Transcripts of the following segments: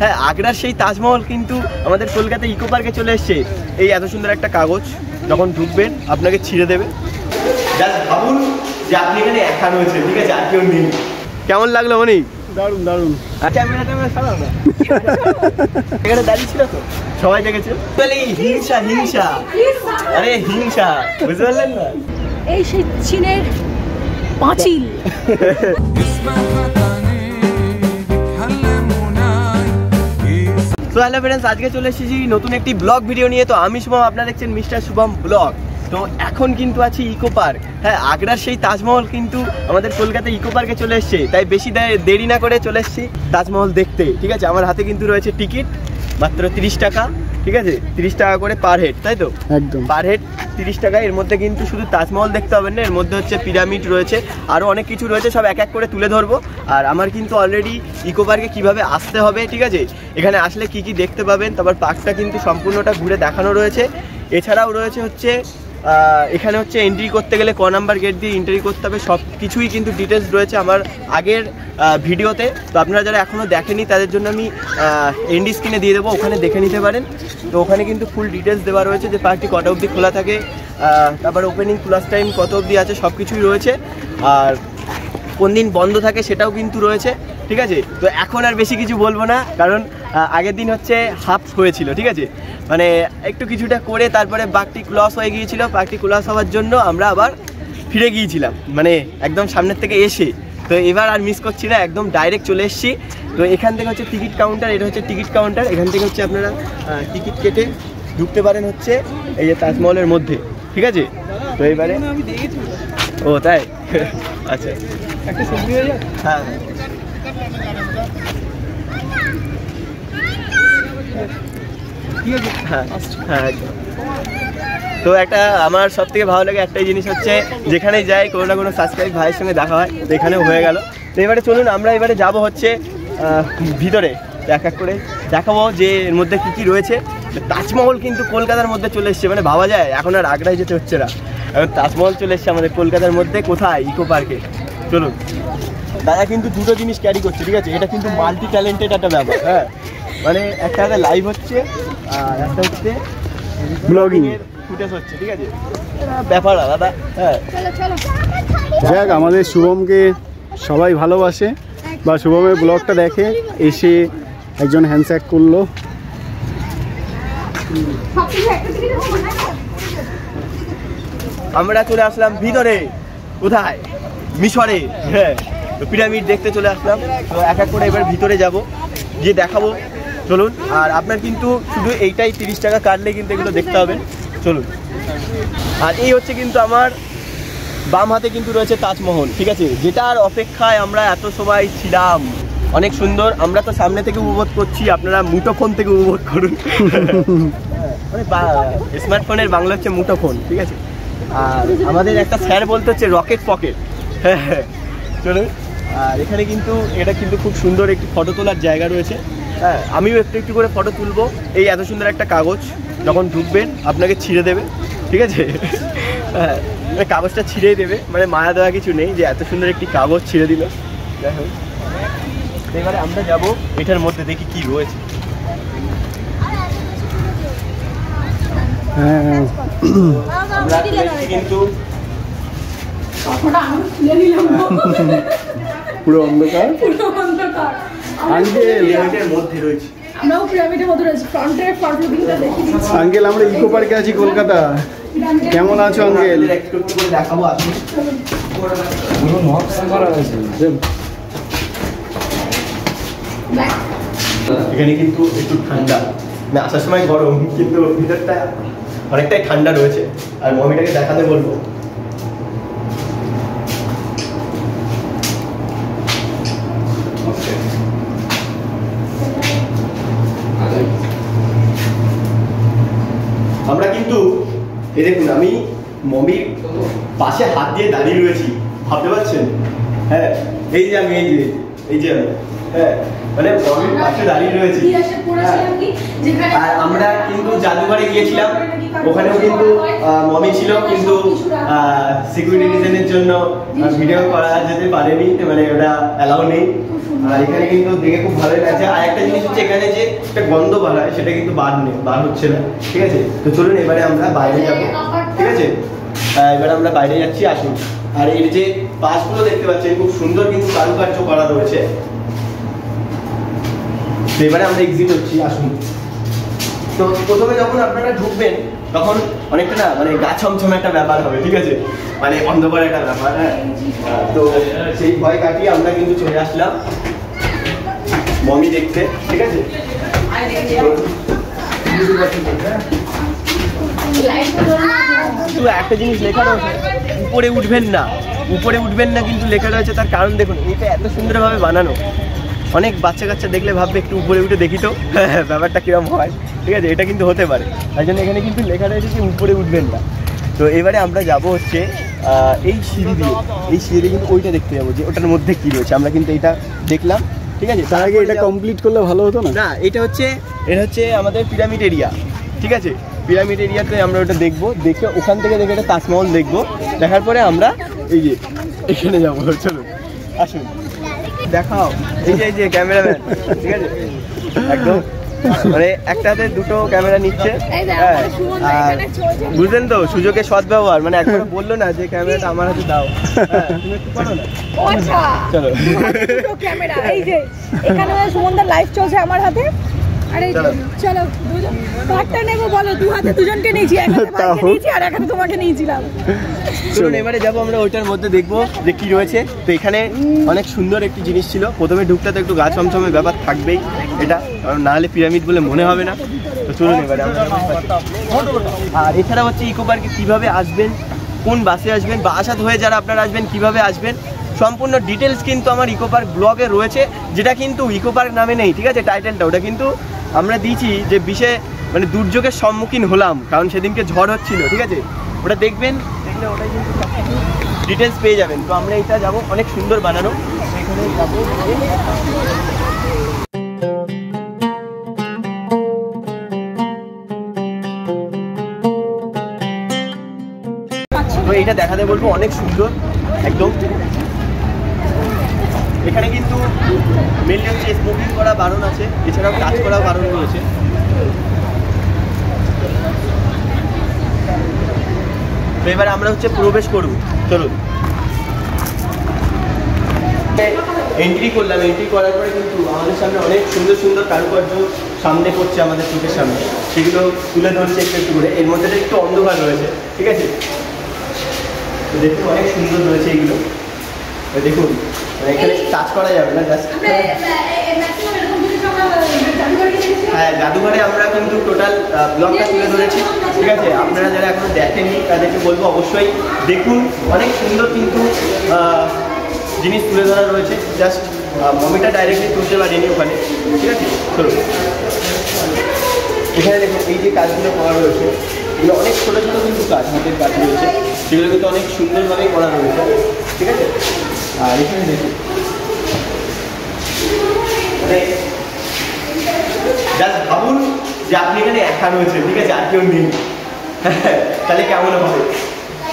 হ্যাঁ, আগ্রার সেই তাজমহল কিন্তু আমাদের কলকাতা ইকো পার্কে চলে এসছে। এই এত সুন্দর একটা কাগজ, যখন ঢুকবেন আপনাকে ছিঁড়ে দেবে। জাস্ট ভাবুন যে আপনি এখানে একা রয়েছেন, ঠিক আছে, আর কেউ নেই। কেমন লাগলো মনি? দারুণ দারুণ। এখানে দাঁড়িয়ে ছিল তো, সবাই দেখেছে। হিংসা হিংসা, আরে হিংসা, বুঝতে পারলেন না? এই সেই চীনের পাঁচিল। তো হ্যালো ফ্রেন্ডস, আজকে চলে এসেছি নতুন একটি ব্লগ ভিডিও নিয়ে। তো আমি শুভম, আপনারা দেখছেন মিস্টার শুভম ব্লগ। তো এখন কিন্তু আছি ইকো পার্ক। হ্যাঁ, আগ্রার সেই তাজমহল কিন্তু আমাদের কলকাতা ইকো পার্কে চলে এসছে। তাই বেশি দেরি না করে চলে এসেছি তাজমহল দেখতে, ঠিক আছে। আমার হাতে কিন্তু রয়েছে টিকিট, মাত্র 30 টাকা, ঠিক আছে, 30 টাকা করে পার হেড, তাই তো? একদম পার হেড 30 টাকা। এর মধ্যে কিন্তু শুধু তাজমহল দেখতে হবে না, এর মধ্যে হচ্ছে পিরামিড রয়েছে, আরও অনেক কিছু রয়েছে, সব এক এক করে তুলে ধরবো। আর আমার কিন্তু অলরেডি ইকো পার্কে কীভাবে আসতে হবে, ঠিক আছে, এখানে আসলে কি কি দেখতে পাবেন, তারপর পার্কটা কিন্তু সম্পূর্ণটা ঘুরে দেখানো রয়েছে। এছাড়াও রয়েছে হচ্ছে এখানে হচ্ছে এন্ট্রি করতে গেলে ক নাম্বার গেট দিয়ে এন্ট্রি করতে হবে, সব কিছুই কিন্তু ডিটেলস রয়েছে আমার আগের ভিডিওতে। তো আপনারা যারা এখনও দেখেনি তাদের জন্য আমি এন্ড স্ক্রিনে দিয়ে দেবো, ওখানে দেখে নিতে পারেন। তো ওখানে কিন্তু ফুল ডিটেলস দেওয়া রয়েছে যে পার্কটি কটা অবধি খোলা থাকে, তারপর ওপেনিং ক্লোজ টাইম কত অবধি আছে, সব কিছুই রয়েছে। আর কোন দিন বন্ধ থাকে সেটাও কিন্তু রয়েছে, ঠিক আছে। তো এখন আর বেশি কিছু বলবো না, কারণ আগের দিন হচ্ছে হাফ হয়েছিল, ঠিক আছে, মানে একটু কিছুটা করে তারপরে পার্কটি ক্লোজ হয়ে গিয়েছিল। পার্কটি ক্লোজ হওয়ার জন্য আমরা আবার ফিরে গিয়েছিলাম, মানে একদম সামনের থেকে এসে। তো এবার আর মিস করছি না, একদম ডাইরেক্ট চলে এসেছি। তো এখান থেকে হচ্ছে টিকিট কাউন্টার, এটা হচ্ছে টিকিট কাউন্টার। এখান থেকে হচ্ছে আপনারা টিকিট কেটে ঢুকতে পারেন হচ্ছে এই যে তাজমহলের মধ্যে, ঠিক আছে। তো এবারে ও তাই, আচ্ছা, একটা সেলফি হয়ে যায়। হ্যাঁ হ্যাঁ হ্যাঁ, তো একটা আমার সব থেকে ভালো লাগে একটাই জিনিস হচ্ছে, যেখানে যাই কোনো না কোনো সাবস্ক্রাইব ভাইয়ের সঙ্গে দেখা হয়, তো এখানেও হয়ে গেল। তো এবারে চলুন আমরা এবারে যাব হচ্ছে ভিতরে, এক এক করে দেখাবো যে এর মধ্যে কী কী রয়েছে। তাজমহল কিন্তু কলকাতার মধ্যে চলে এসছে, মানে ভাবা যায় এখন আর আগ্রায় যেতে হচ্ছে না, এখন তাজমহল চলে এসছে আমাদের কলকাতার মধ্যে। কোথায়? ইকো পার্কে। চলুন। দাদা কিন্তু দুটো জিনিস ক্যারি করছে, ঠিক আছে, এটা কিন্তু মাল্টি ট্যালেন্টেড একটা ব্যাপার। হ্যাঁ, মানে একটা লাইভ হচ্ছে আর একটা হচ্ছে ব্লগিং এর ফুটেজ হচ্ছে, ঠিক আছে, ব্যাপার আলাদা। হ্যাঁ, যাক, আমাদের শুভমকে সবাই ভালোবাসে বা শুভমের ব্লগটা দেখে, এসে একজন হ্যান্ডশেক করলো। আমরা চলে আসলাম ভিতরে। কোথায়? মিশরে। হ্যাঁ, তো পিরামিড দেখতে চলে আসলাম। তো এক এক করে এবার ভিতরে যাব, গিয়ে দেখাবো। চলুন। আর আপনার কিন্তু শুধু এইটাই 30 টাকা কাটলে কিন্তু এগুলো দেখতে হবে। চলুন। আর এই হচ্ছে কিন্তু আমার বাম হাতে কিন্তু রয়েছে তাজমহল, ঠিক আছে, যেটার অপেক্ষায় আমরা এত সবাই ছিলাম। অনেক সুন্দর, আমরা তো সামনে থেকে উপভোগ করছি, আপনারা মুঠোফোন থেকে উপভোগ করুন। মানে স্মার্টফোনের বাংলা হচ্ছে মুঠোফোন, ঠিক আছে। আর আমাদের একটা স্যার বলতে হচ্ছে রকেট পকেট। হ্যাঁ, চলুন। আর এখানে কিন্তু এটা কিন্তু খুব সুন্দর একটি ফটো তোলার জায়গা রয়েছে। হ্যাঁ, আমিও একটু একটু করে ফটো তুলবো। এই এত সুন্দর একটা কাগজ, যখন ঢুকবেন আপনাকে ছিঁড়ে দেবে, ঠিক আছে। হ্যাঁ, কাগজটা ছিঁড়েই দেবে, মানে মায়া দেওয়া কিছু নেই যে এত সুন্দর একটি কাগজ ছিঁড়ে দিল। যাই হোক, এবারে আমরা যাব এটার মধ্যে, দেখি কি রয়েছে। হ্যাঁ, আমরা কিন্তু পুরো অন্ধকার। আঙ্কেল মধ্যে রয়েছে, আমরাও পিরামিডের মধ্যে রয়েছি। ফ্রন্ট লুকিংটা দেখি দিচ্ছি। আঙ্কেল, আমরা ইকো পার্কে আছি কলকাতা। কেমন আছো আঙ্কেল? একটু একটু করে দেখাবো। আসুন। এখানে কিন্তু একটু ঠান্ডা, মানে আসার সময় গরম, কিন্তু ভিতরটা অনেকটাই ঠান্ডা রয়েছে। আর মমিটাকে দেখাতে বলবো। আমরা কিন্তু এই দেখুন, আমি মমির পাশে হাত দিয়ে দাঁড়িয়ে রয়েছি, ভাবতে পারছেন? হ্যাঁ, এই যে আমি এই যে আমি, হ্যাঁ, মানে মমির পাশে দাঁড়িয়ে রয়েছি। আর আমরা কিন্তু জাদুঘরে গিয়েছিলাম, ওখানেও কিন্তু মমি ছিল, কিন্তু সিকিউরিটি রিজনের জন্য ভিডিও করা যেতে পারেনি, মানে ওটা অ্যালাউ নেই। আর এখানে কিন্তু দেখে খুব ভালোই লাগছে। আর একটা জিনিস হচ্ছে এখানে যে একটা গন্ধ বার হয় সেটা কিন্তু বার হচ্ছে না, ঠিক আছে। তো চলুন এবারে আমরা বাইরে যাবো, ঠিক আছে। এবারে আমরা বাইরে যাচ্ছি, আসুন। আর এর যে পাশগুলো দেখতে পাচ্ছেন খুব সুন্দর কিন্তু কারুকার্য করা রয়েছে। তো এবারে আমরা এক্সিট হচ্ছি, আসুন। তো প্রথমে যখন আপনারা ঢুকবেন তখন অনেকটা না মানে গা ছমছমে একটা ব্যাপার হবে, ঠিক আছে, মানে অন্ধকার একটা ব্যাপার। হ্যাঁ, তো সেই ভয় কাটিয়ে আমরা কিন্তু চলে আসলাম মমি দেখতে, ঠিক আছে। কিন্তু একটা জিনিস লেখা রয়েছে, উপরে উঠবেন না, উপরে উঠবেন না কিন্তু লেখা রয়েছে। তার কারণ দেখুন, এটা এত সুন্দরভাবে বানানো, অনেক বাচ্চা কাচ্চা দেখলে ভাববে একটু উপরে উঠে দেখি তো ব্যাপারটা কিরকম হয়, ঠিক আছে। এটা কিন্তু হতে পারে, তাই জন্য এখানে কিন্তু লেখা রয়েছে যে উপরে উঠবেন না। তো এবারে আমরা যাব হচ্ছে এই সিঁড়ি দিয়ে, এই সিঁড়ি দিয়ে কিন্তু ওইটা দেখতে যাবো যে ওটার মধ্যে কি রয়েছে। আমরা কিন্তু এটা দেখলাম, ঠিক আছে। তার আগে এটা কমপ্লিট করলে ভালো হতো না? না, এটা হচ্ছে আমাদের পিরামিড এরিয়া, ঠিক আছে। পিরামিড এরিয়াতে আমরা ওটা দেখবো, দেখে ওখান থেকে দেখে একটা তাজমহল দেখবো, দেখার পরে আমরা এই যে এখানে যাবো। চলুন আসুন, দেখাও। এই যে ক্যামেরাম্যান, ঠিক আছে, একদম মানে একটা হাতে দুটো ক্যামেরা নিচ্ছে। হ্যাঁ, আর বুঝলেন তো সুযোগের সদ্ব্যবহার, মানে একবার বললো না যে ক্যামেরাটা আমার হাতে দাও, তুমি একটু পারো না। চলো ক্যামেরা এই যে এখানে সুমনদার লাইভ চলছে আমার হাতে। আরে চলো দুজন কাটটা নেবো, বলো দু হাতে দুজনকে নিয়েছি, এক হাতে ভাইকে নিয়েছি আর এক হাতে তোমাকে নিয়েছিলাম। চলুন এবারে যাবো আমরা ওইটার মধ্যে, দেখবো যে কি রয়েছে। তো এখানে অনেক সুন্দর একটি জিনিস ছিল, প্রথমে ঢুকতে তো একটু গা ছমছমে ব্যাপার থাকবেই এটা, কারণ নাহলে পিরামিড বলে মনে হবে না। তো চলুন এবারে আমরা। আর এছাড়া হচ্ছে ইকো পার্কে কীভাবে আসবেন, কোন বাসে আসবেন, বাসাত হয়ে যারা আপনারা আসবেন কীভাবে আসবেন, সম্পূর্ণ ডিটেলস কিন্তু আমার ইকো পার্ক ব্লগে রয়েছে, যেটা কিন্তু ইকো পার্ক নামে নেই, ঠিক আছে। টাইটেলটা ওটা কিন্তু আমরা দিয়েছি যে মানে দুর্যোগের সম্মুখীন হলাম, কারণ সেদিনকে ঝড় হচ্ছিল, ঠিক আছে। ওটা দেখবেন, দেখলে ওটাই কিন্তু সব কিছু ডিটেলস পেয়ে যাবেন। তো আমরা এটা যাবো, অনেক সুন্দর বানানো, এখানে যাবো। তো এইটা দেখাতে বলবো, অনেক সুন্দর একদম। এখানে কিন্তু মেনলি হচ্ছে স্মোকিং করা বারণ আছে, এছাড়াও কাজ করা বারণ রয়েছে। তো এবারে আমরা হচ্ছে প্রবেশ করব, চলুন। এন্ট্রি করলাম, এন্ট্রি করার পরে কিন্তু আমাদের সামনে অনেক সুন্দর সুন্দর কারুকার্য সামনে পড়ছে আমাদের চোখের সামনে, সেগুলো তুলে ধরছে একটু একটু করে। এর মধ্যে একটু অন্ধকার রয়েছে, ঠিক আছে। তো দেখুন অনেক সুন্দর রয়েছে এগুলো, দেখুন এখানে টাচ করা যাবে না, জাস্ট। হ্যাঁ, জাদুঘরে আমরা কিন্তু টোটাল ব্লগটা তুলে ধরেছি, ঠিক আছে। আপনারা যারা এখনো দেখেননি তাদেরকে বলবো অবশ্যই দেখুন, অনেক সুন্দর কিন্তু জিনিস তুলে ধরা রয়েছে। জাস্ট মমিটা ডাইরেক্টলি তুলতে পারিনি ওখানে, ঠিক আছে। চলুন এখানে দেখুন এই যে কাজগুলো করা রয়েছে, এগুলো অনেক ছোটো ছোটো কিন্তু কাজ, হাতের কাজ রয়েছে, সেগুলো কিন্তু অনেক সুন্দরভাবেই করা রয়েছে, ঠিক আছে। আর এখানে দেখুন মানে জাস্ট ভাবুন যে আপনি এখানে একা রয়েছেন, ঠিক আছে, আর কেউ নেই, তাহলে কেমন হবে,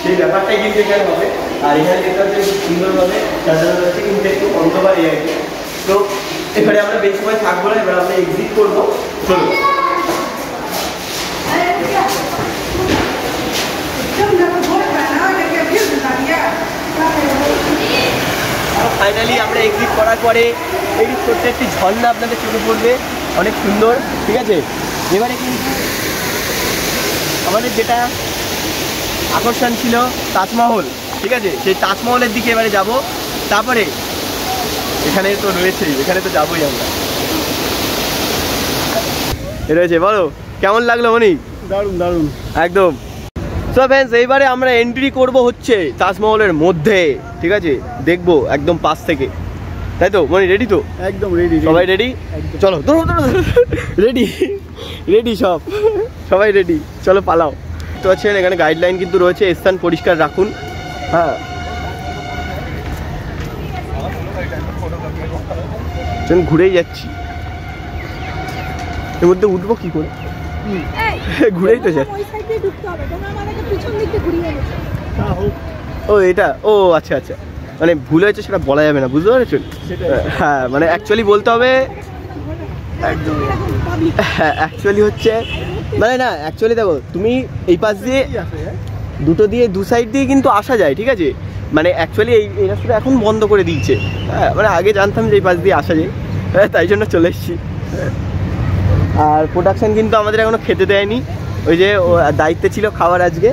সেই ব্যাপারটাই কিন্তু এখানে হবে। আর এখানে দেখতে হচ্ছে খুব সুন্দরভাবে সাজানো রয়েছে, কিন্তু একটু অন্ধকার আর কি। তো এবারে আমরা বেশি সময় থাকবো না, এবার আমরা এক্সিট করবো, চলুন। ফাইনালি আমরা এক্সিট করার পরে এই ছোট্ট একটি ঝর্ণা আপনাদের চোখে পড়বে, অনেক সুন্দর, ঠিক আছে। এবারে কিন্তু আমাদের যেটা আকর্ষণ ছিল তাজমহল, ঠিক আছে, সেই তাজমহলের দিকে এবারে যাব। তারপরে এখানে তো রয়েছেই, এখানে তো যাবোই আমরা। এ রয়েছে, বলো কেমন লাগলো মনি? দারুণ দারুণ একদম। সো ফ্রেন্ডস, এইবারে আমরা এন্ট্রি করব হচ্ছে তাজমহলের মধ্যে, ঠিক আছে, দেখবো একদম পাশ থেকে, তাই তো মনি? রেডি তো? একদম রেডি, সবাই রেডি? চলো, রেডি রেডি সবাই রেডি, চলো পালাও। তো আছেন এখানে গাইডলাইন কিন্তু রয়েছে, স্থান পরিষ্কার রাখুন। হ্যাঁ, চলুন ঘুরেই যাচ্ছি, এর মধ্যে উঠবো কি করে? ঘুরেই তো যাচ্ছি। ও এটা, ও আচ্ছা আচ্ছা, মানে ভুল হয়েছে সেটা বলা যাবে না, বুঝতে পারছেন? হ্যাঁ মানে অ্যাকচুয়ালি বলতে হবে অ্যাকচুয়ালি হচ্ছে মানে না অ্যাকচুয়ালি দেখো তুমি এই পাশ দিয়ে দুটো দিয়ে দু সাইড দিয়ে কিন্তু আসা যায়, ঠিক আছে? মানে অ্যাকচুয়ালি এই রাস্তাটা এখন বন্ধ করে দিয়েছে, হ্যাঁ মানে আগে জানতাম যে এই পাশ দিয়ে আসা যায়, হ্যাঁ তাই জন্য চলে এসেছি। আর প্রোডাকশন কিন্তু আমাদের এখনো খেতে দেয়নি, ওই যে দায়িত্বে ছিল খাওয়ার আজকে।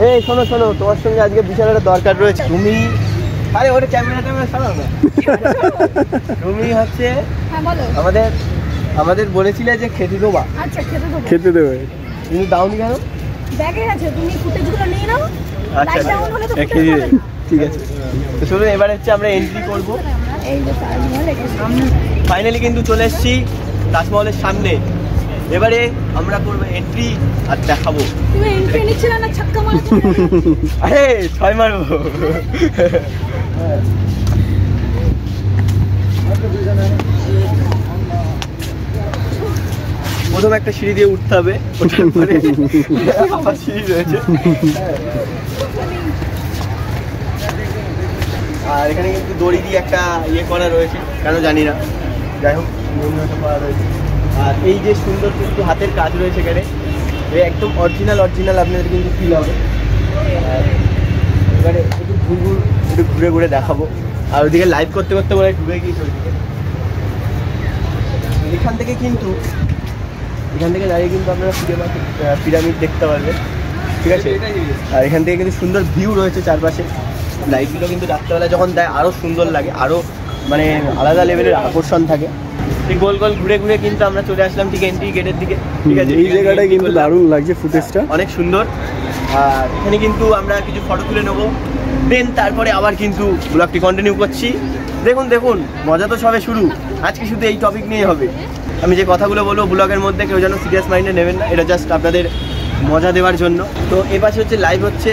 এই শোনো শোনো, তোমার সঙ্গে আজকে বিশাল একটা দরকার রয়েছে। তুমি আরে ওটা ক্যামেরা সারাও না। তুমি হচ্ছে আমাদের বলেছিলে যে খেতে দেবা। আচ্ছা খেতে দেবে, তুমি দাওনি কেন? ব্যাগে আছে, তুমি ফুটেজগুলো নিয়ে নাও। আচ্ছা ঠিক আছে। তো শুনুন, এবার হচ্ছে আমরা এন্ট্রি করবো। এই যে তাজমহল সামনে ফাইনালি কিন্তু চলে এসেছি তাজমহলের সামনে। এবারে আমরা করবো এন্ট্রি আর দেখাবো। তুমি এন্ট্রি নিচ্ছিল না, ছক্কা মারছো। আরে 6 মারবো। প্রথম একটা সিঁড়ি দিয়ে উঠতে হবে, ওটার পরে আবার সিঁড়ি রয়েছে। আর এখানে কিন্তু দড়ি দিয়ে একটা ইয়ে করা রয়েছে, কেন জানি না, যাই হোক করা রয়েছে। আর এই যে সুন্দর কিন্তু হাতের কাজ রয়েছে এখানে, একদম অরিজিনাল আপনাদের কিন্তু ফিল হবে। এবারে একটু ঘুরে ঘুরে দেখাবো। আর ওইদিকে লাইভ করতে করতে বলে ডুবে গিয়েছে ওইদিকে। এখান থেকে দাঁড়িয়ে কিন্তু আপনারা পিরামিড দেখতে পারবেন, ঠিক আছে? আর এখান থেকে কিন্তু সুন্দর ভিউ রয়েছে চারপাশে। লাইটগুলো কিন্তু রাত্রেবেলা যখন দেয় আরও সুন্দর লাগে, আরও মানে আলাদা লেভেলের আকর্ষণ থাকে। ঠিক গোল গোল ঘুরে ঘুরে কিন্তু আমরা চলে আসলাম ঠিক এন্ট্রি গেটের দিকে, ঠিক আছে? এই জায়গাটা কিন্তু দারুণ লাগছে, ফুটেজটা অনেক সুন্দর। আর এখানে কিন্তু আমরা কিছু ফটো তুলে নেবো, দেন তারপরে আবার কিন্তু ব্লগটি কন্টিনিউ করছি। দেখুন মজা তো সবে শুরু, আজকে শুধু এই টপিক নিয়ে হবে। আমি যে কথাগুলো বলবো ব্লগের মধ্যে কেউ যেন সিরিয়াস মাইন্ডে নেবেন না, এটা জাস্ট আপনাদের মজা দেওয়ার জন্য। তো এ পাশে হচ্ছে লাইভ হচ্ছে,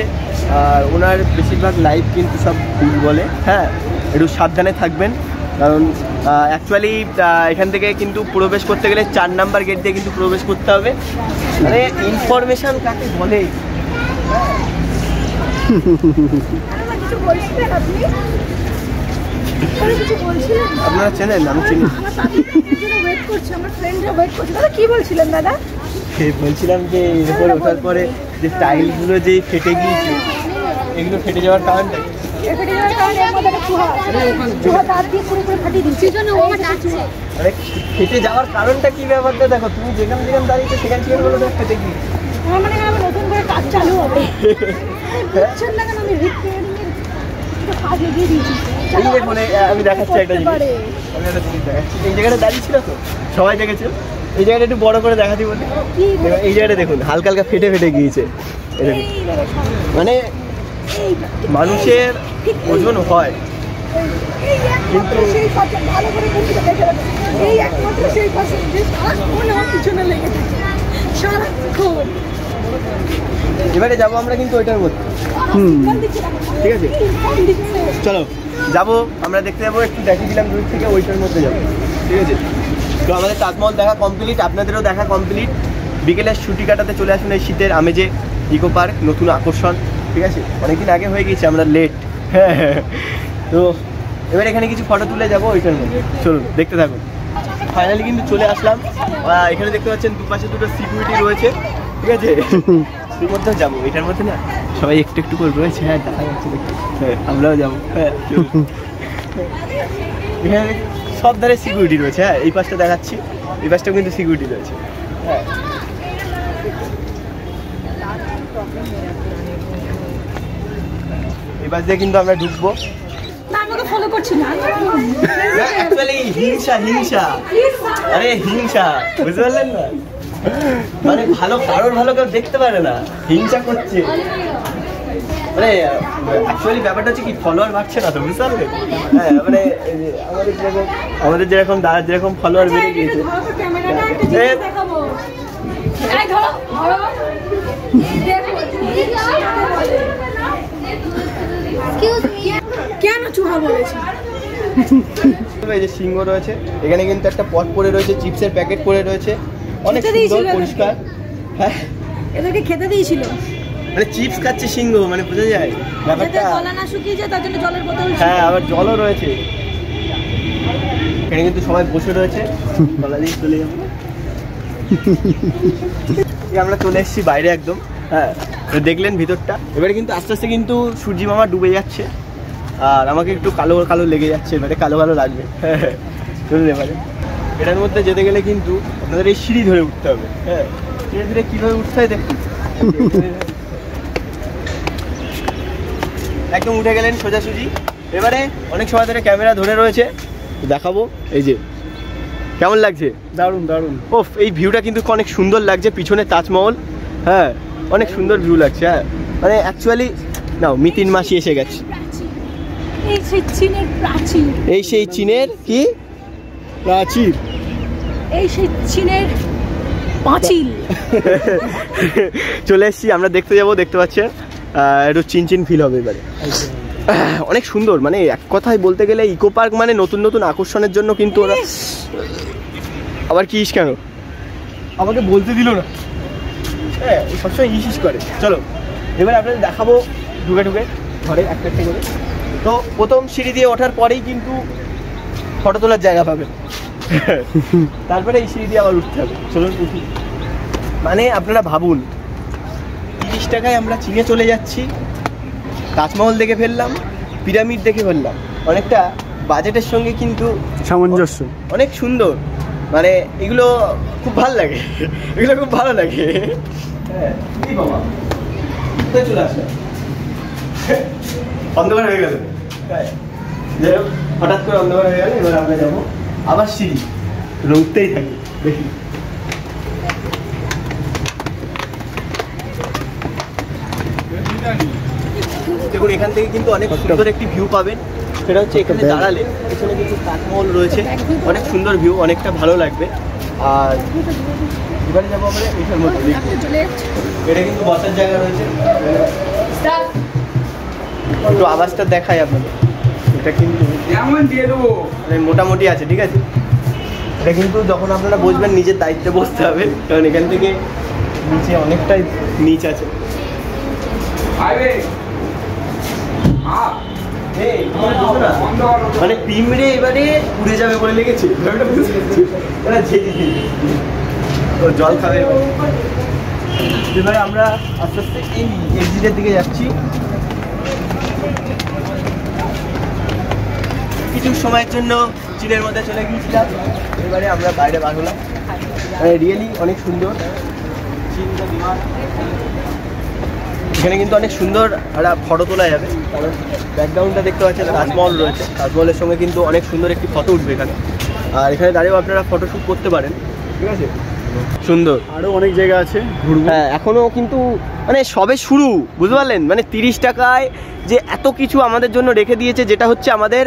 আর ওনার বেশিরভাগ লাইভ কিন্তু সব ভুল বলে, হ্যাঁ একটু সাবধানে থাকবেন। কারণ অ্যাকচুয়ালি এখান থেকে কিন্তু প্রবেশ করতে গেলে 4 নাম্বার গেট দিয়ে কিন্তু প্রবেশ করতে হবে। মানে ইনফরমেশান কাকে বলে। আপনারা চেনেন? আমি চিনি। বলছিলাম যে এরপর ওঠার পরে যে টাইলগুলো যে ফেটে গিয়েছে, এগুলো ফেটে যাওয়ার কারণটা ফেটে যাওয়ার কারণটা কি ব্যাপারটা দেখো। তুমি যেখানে দাঁড়িয়েছো সেখানে বলো ফেটে গিয়েছে। নতুন করে কাজ চালু হবে। আমি দেখাচ্ছি একটা জিনিস, এই জায়গাটা দাঁড়িয়ে ছিল তো, সবাই দেখেছে। এই জায়গাটা একটু বড় করে দেখাচ্ছি বলে, এই জায়গাটা দেখুন হালকা হালকা ফেটে গিয়েছে। মানে মানুষের ওজন হয় কিন্তু এবারে যাবো আমরা কিন্তু ওইটার মধ্যে, ঠিক আছে? চলো যাবো, আমরা দেখতে যাবো, একটু দেখিয়েছিলাম দূর থেকে, ওইটার মধ্যে যাবো, ঠিক আছে? তো আমাদের তাজমহল দেখা কমপ্লিট, আপনাদেরও দেখা কমপ্লিট। বিকেলের ছুটি কাটাতে চলে আসুন এই শীতের আমেজে ইকো পার্ক, নতুন আকর্ষণ, ঠিক আছে? অনেকদিন আগে হয়ে গেছে, আমরা লেট। হ্যাঁ তো এবার এখানে কিছু ফটো তুলে যাবো ওইটার মধ্যে, চলুন দেখতে থাকুন। ফাইনালি কিন্তু চলে আসলাম। এখানে দেখতে পাচ্ছেন দুপাশে দুটো সিকিউরিটি রয়েছে, ঠিক আছে? এর মধ্যেও যাবো, এটার মধ্যে না সবাই একটু একটু করে রয়েছে, হ্যাঁ দেখা যাচ্ছে, হ্যাঁ আমরাও যাবো। হ্যাঁ এখানে সব ধারে সিকিউরিটি রয়েছে, হ্যাঁ এই পাশটা দেখাচ্ছি, এই পাশটাও কিন্তু সিকিউরিটি রয়েছে। হ্যাঁ এই পাশ দিয়ে কিন্তু আমরা ঢুকবো। ফলো করছি না, হিংসা, আরে হিংসা, বুঝতে পারলেন না? মানে কারোর ভালো কেউ দেখতে পারে না, হিংসা করছে। মানে অ্যাকচুয়ালি ব্যাপারটা হচ্ছে কি, ফলোয়ার বাড়ছে না তো, বুঝতে পারলেন? হ্যাঁ মানে আমাদের যেরকম দাদার যেরকম ফলোয়ার বেড়ে গিয়েছে। কেন চুহা বলেছে? এই যে সিংহ রয়েছে, এখানে কিন্তু একটা পট পড়ে রয়েছে, চিপসের প্যাকেট পড়ে রয়েছে, অনেক সুন্দর পরিষ্কার। হ্যাঁ এদেরকে খেতে দিয়েছিল। মানে চিপস খাচ্ছে সিংহ, মানে বোঝা যায় ব্যাপারটা। গলা না শুকিয়ে যায় তার জন্য জলের বোতল। হ্যাঁ, আবার জলও রয়েছে এখানে, কিন্তু সবাই বসে রয়েছে। গলা দিয়ে চলে যাবো। আমরা চলে এসেছি বাইরে একদম। হ্যাঁ, দেখলেন ভিতরটা। এবারে কিন্তু আস্তে আস্তে কিন্তু সূর্যি মামা ডুবে যাচ্ছে, আর আমাকে একটু কালো কালো লেগে যাচ্ছে, এবারে কালো কালো লাগবে। চলুন এবারে এটার মধ্যে যেতে গেলে কিন্তু আপনাদের এই সিঁড়ি ধরে উঠতে হবে। হ্যাঁ, ধীরে ধীরে কীভাবে উঠতে হয় দেখুন। একদম উঠে গেলেন সোজাসুজি। এবারে অনেক সময় ধরে ক্যামেরা ধরে রয়েছে, দেখাবো। এই যে কেমন লাগছে? দারুণ দারুণ। ওফ, এই ভিউটা কিন্তু অনেক সুন্দর লাগছে, পিছনে তাজমহল। হ্যাঁ, অনেক সুন্দর ভিউ লাগছে। হ্যাঁ, মানে অ্যাকচুয়ালি নাও মিতিন মাসি এসে গেছে। এই সেই চীনের প্রাচীর, এই সেই চীনের কি প্রাচীর, এই সেই চীনের পাঁচিল। চলে এসেছি আমরা, দেখতে যাবো। দেখতে পাচ্ছেন একটু চিনচিন ফিল হবে এবারে। অনেক সুন্দর, মানে এক কথায় বলতে গেলে ইকো পার্ক মানে নতুন নতুন আকর্ষণের জন্য কিন্তু ওরা। আবার কি কেন আমাকে বলতে দিল না? হ্যাঁ, সবসময় ইস করে। চলো এবার আপনাদের দেখাবো ঢুকে ঢুকে ঘরে একটা একটা করে। তো প্রথম সিঁড়ি দিয়ে ওঠার পরেই কিন্তু ফটো তোলার জায়গা পাবেন। তারপরে এই সিঁড়ি দিয়ে আবার উঠতে হবে। চলুন উঠি। মানে আপনারা ভাবুন, 30 টাকায় আমরা চীনে চলে যাচ্ছি, তাজমহল দেখে ফেললাম, পিরামিড দেখে ফেললাম। অনেকটা বাজেটের সঙ্গে কিন্তু সামঞ্জস্য। অনেক সুন্দর, মানে এগুলো খুব ভালো লাগে, এগুলো খুব ভালো লাগে। হ্যাঁ, কি বাবা চলে আসলাম, অন্ধকার হয়ে গেল। যাই হোক, হঠাৎ করে অন্ধকার হয়ে গেল। এবার আমরা যাবো আবার সিঁড়ি, উঠতেই থাকি। দেখি দেখুন, এখান থেকে কিন্তু অনেক সুন্দর একটি ভিউ পাবেন। সেটা হচ্ছে এখানে দাঁড়ালে এখানে কিন্তু তাজমহল রয়েছে, অনেক সুন্দর ভিউ, অনেকটা ভালো লাগবে। আর এবারে যাবো আমরা এটার মধ্যে। এটা কিন্তু বসার জায়গা রয়েছে, একটু আওয়াজটা দেখাই আপনাদের। এটা কিন্তু মানে মোটামুটি আছে, ঠিক আছে। এটা কিন্তু যখন আপনারা বসবেন নিজের দায়িত্বে বসতে হবে, কারণ এখান থেকে নিচে অনেকটাই নিচ আছে। মানে পিমড়ে এবারে উড়ে যাবে বলে লেগেছে, জল খাবে। এবারে আমরা আস্তে আস্তে এই এক্সিটের দিকে যাচ্ছি। কিছু সময়ের জন্য চীনের মধ্যে চলে গিয়েছিলাম, এবারে আমরা বাইরে বার হলাম। মানে রিয়েলি অনেক সুন্দর। এখানে কিন্তু অনেক সুন্দর একটা ফটো তোলা যাবে, কারণ ব্যাকগ্রাউন্ডটা দেখতে পাচ্ছেন তাজমহল রয়েছে। তাজমহলের সঙ্গে কিন্তু অনেক সুন্দর একটি ফটো উঠবে এখানে, আর এখানে দাঁড়িয়েও আপনারা ফটোশ্যুট করতে পারেন, ঠিক আছে। সুন্দর, আরও অনেক জায়গা আছে ঘুরবো। হ্যাঁ, এখনও কিন্তু মানে সবে শুরু, বুঝতে পারলেন। মানে 30 টাকায় যে এত কিছু আমাদের জন্য রেখে দিয়েছে, যেটা হচ্ছে আমাদের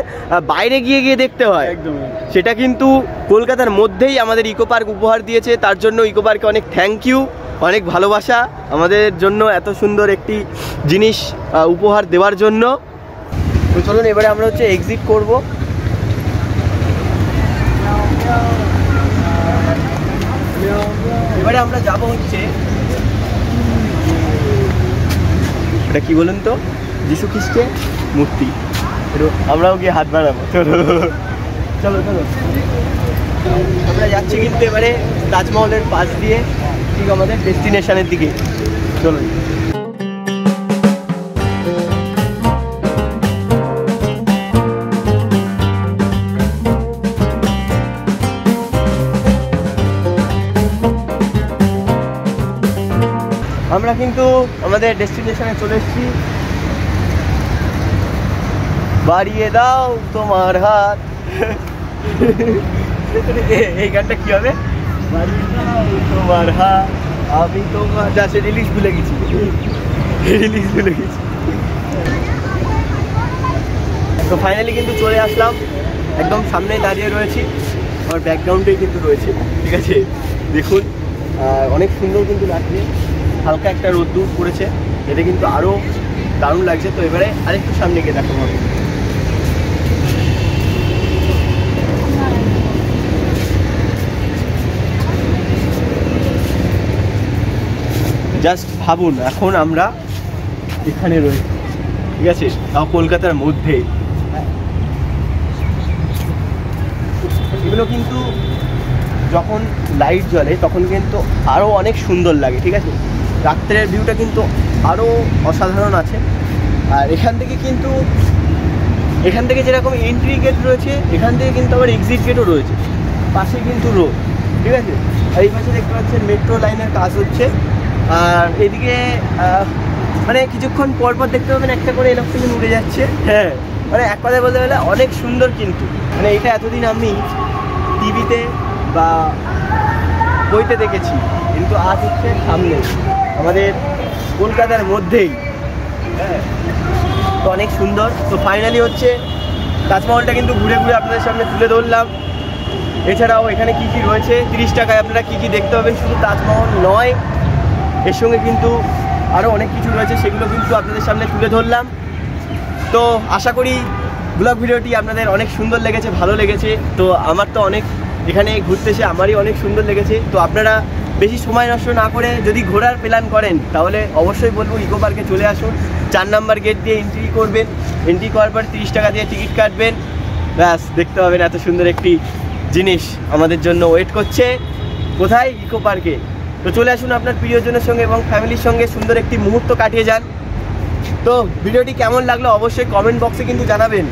বাইরে গিয়ে গিয়ে দেখতে হয়, একদম। সেটা কিন্তু কলকাতার মধ্যেই আমাদের ইকো পার্ক উপহার দিয়েছে। তার জন্য ইকো পার্কে অনেক থ্যাংক ইউ, অনেক ভালোবাসা আমাদের জন্য এত সুন্দর একটি জিনিস উপহার দেওয়ার জন্য। তো চলুন এবারে আমরা হচ্ছে এক্সিট করব। এবারে আমরা যাব হচ্ছে, এটা কি বলুন তো, যিশু খ্রিস্টের মূর্তি। আমরাও গিয়ে হাত বাড়াবো। চলো চলো চলো, আমরা যাচ্ছি কিন্তু এবারে তাজমহলের পাশ দিয়ে ঠিক আমাদের ডেস্টিনেশনের দিকে। চলুন। আমরা কিন্তু আমাদের ডেস্টিনেশনে চলে এসেছি। বাড়িয়ে দাও তোমার হাত। এই গানটা কি হবে? বাড়িয়ে দাও তোমার হাত, আমি তোমার যাচ্ছে। রিলিজ ভুলে গেছি, রিলিজ ভুলে গেছি। তো ফাইনালি কিন্তু চলে আসলাম, একদম সামনে দাঁড়িয়ে রয়েছি। আমার ব্যাকগ্রাউন্ডেই কিন্তু রয়েছে, ঠিক আছে। দেখুন অনেক সুন্দর কিন্তু লাগছে, হালকা একটা রোদ্দুর পড়েছে, এটা কিন্তু আরও দারুণ লাগছে। তো এবারে আরেকটু সামনে গিয়ে দেখা হবে। জাস্ট ভাবুন, এখন আমরা এখানে রয়েছে, ঠিক আছে, তাও কলকাতার মধ্যে। এগুলো কিন্তু যখন লাইট জ্বলে তখন কিন্তু আরও অনেক সুন্দর লাগে, ঠিক আছে। রাত্রের ভিউটা কিন্তু আরও অসাধারণ আছে। আর এখান থেকে যেরকম এন্ট্রি গেট রয়েছে, এখান থেকে কিন্তু আবার এক্সিট গেটও রয়েছে, পাশে কিন্তু রোড, ঠিক আছে। আর এই পাশে দেখতে পাচ্ছেন মেট্রো লাইনের কাজ হচ্ছে। আর এদিকে মানে কিছুক্ষণ পর দেখতে পাবেন একটা করে এরোপ্লেন উড়ে যাচ্ছে। হ্যাঁ, মানে এক কথায় বলতে গেলে অনেক সুন্দর। কিন্তু মানে এটা এতদিন আমি টিভিতে বা বইতে দেখেছি, কিন্তু আজ হচ্ছে সামনে আমাদের কলকাতার মধ্যেই। হ্যাঁ, তো অনেক সুন্দর। তো ফাইনালি হচ্ছে তাজমহলটা কিন্তু ঘুরে ঘুরে আপনাদের সামনে তুলে ধরলাম। এছাড়াও এখানে কি কি রয়েছে, 30 টাকায় আপনারা কি কি দেখতে পাবেন, শুধু তাজমহল নয়, এর সঙ্গে কিন্তু আরও অনেক কিছু রয়েছে, সেগুলো কিন্তু আপনাদের সামনে তুলে ধরলাম। তো আশা করি ব্লগ ভিডিওটি আপনাদের অনেক সুন্দর লেগেছে, ভালো লেগেছে। তো আমার তো অনেক এখানে ঘুরতে এসে আমারই অনেক সুন্দর লেগেছে। তো আপনারা বেশি সময় নষ্ট না করে যদি ঘোরার প্ল্যান করেন তাহলে অবশ্যই বলবো ইকো পার্কে চলে আসুন। 4 নম্বর গেট দিয়ে এন্ট্রি করবেন, এন্ট্রি করার পর 30 টাকা দিয়ে টিকিট কাটবেন, ব্যাস দেখতে পাবেন এত সুন্দর একটি জিনিস আমাদের জন্য ওয়েট করছে। কোথায়? ইকো পার্কে। তো চলে আসুন আপনার প্রিয়জনের সঙ্গে এবং ফ্যামিলির সঙ্গে সুন্দর একটি মুহূর্ত কাটিয়ে যান। তো ভিডিওটি কেমন লাগলো অবশ্যই কমেন্ট বক্সে কিন্তু জানাবেন।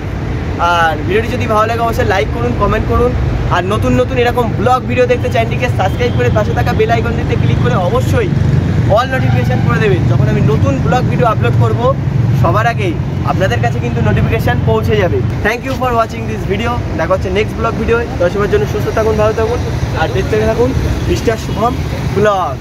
আর ভিডিওটি যদি ভালো লাগে অবশ্যই লাইক করুন, কমেন্ট করুন। আর নতুন নতুন এরকম ব্লগ ভিডিও দেখতে চ্যানেলটিকে সাবস্ক্রাইব করে পাশে থাকা বেল আইকনটিতে ক্লিক করে অবশ্যই অল নোটিফিকেশান করে দেবেন। যখন আমি নতুন ব্লগ ভিডিও আপলোড করব সবার আগেই আপনাদের কাছে কিন্তু নোটিফিকেশান পৌঁছে যাবে। Thank you for watching this video. দেখা হচ্ছে নেক্সট ব্লগ ভিডিও। দর্শকের জন্য সুস্থ থাকুন, ভালো থাকুন আর দেখতে থাকুন মিস্টার শুভম ব্লগ।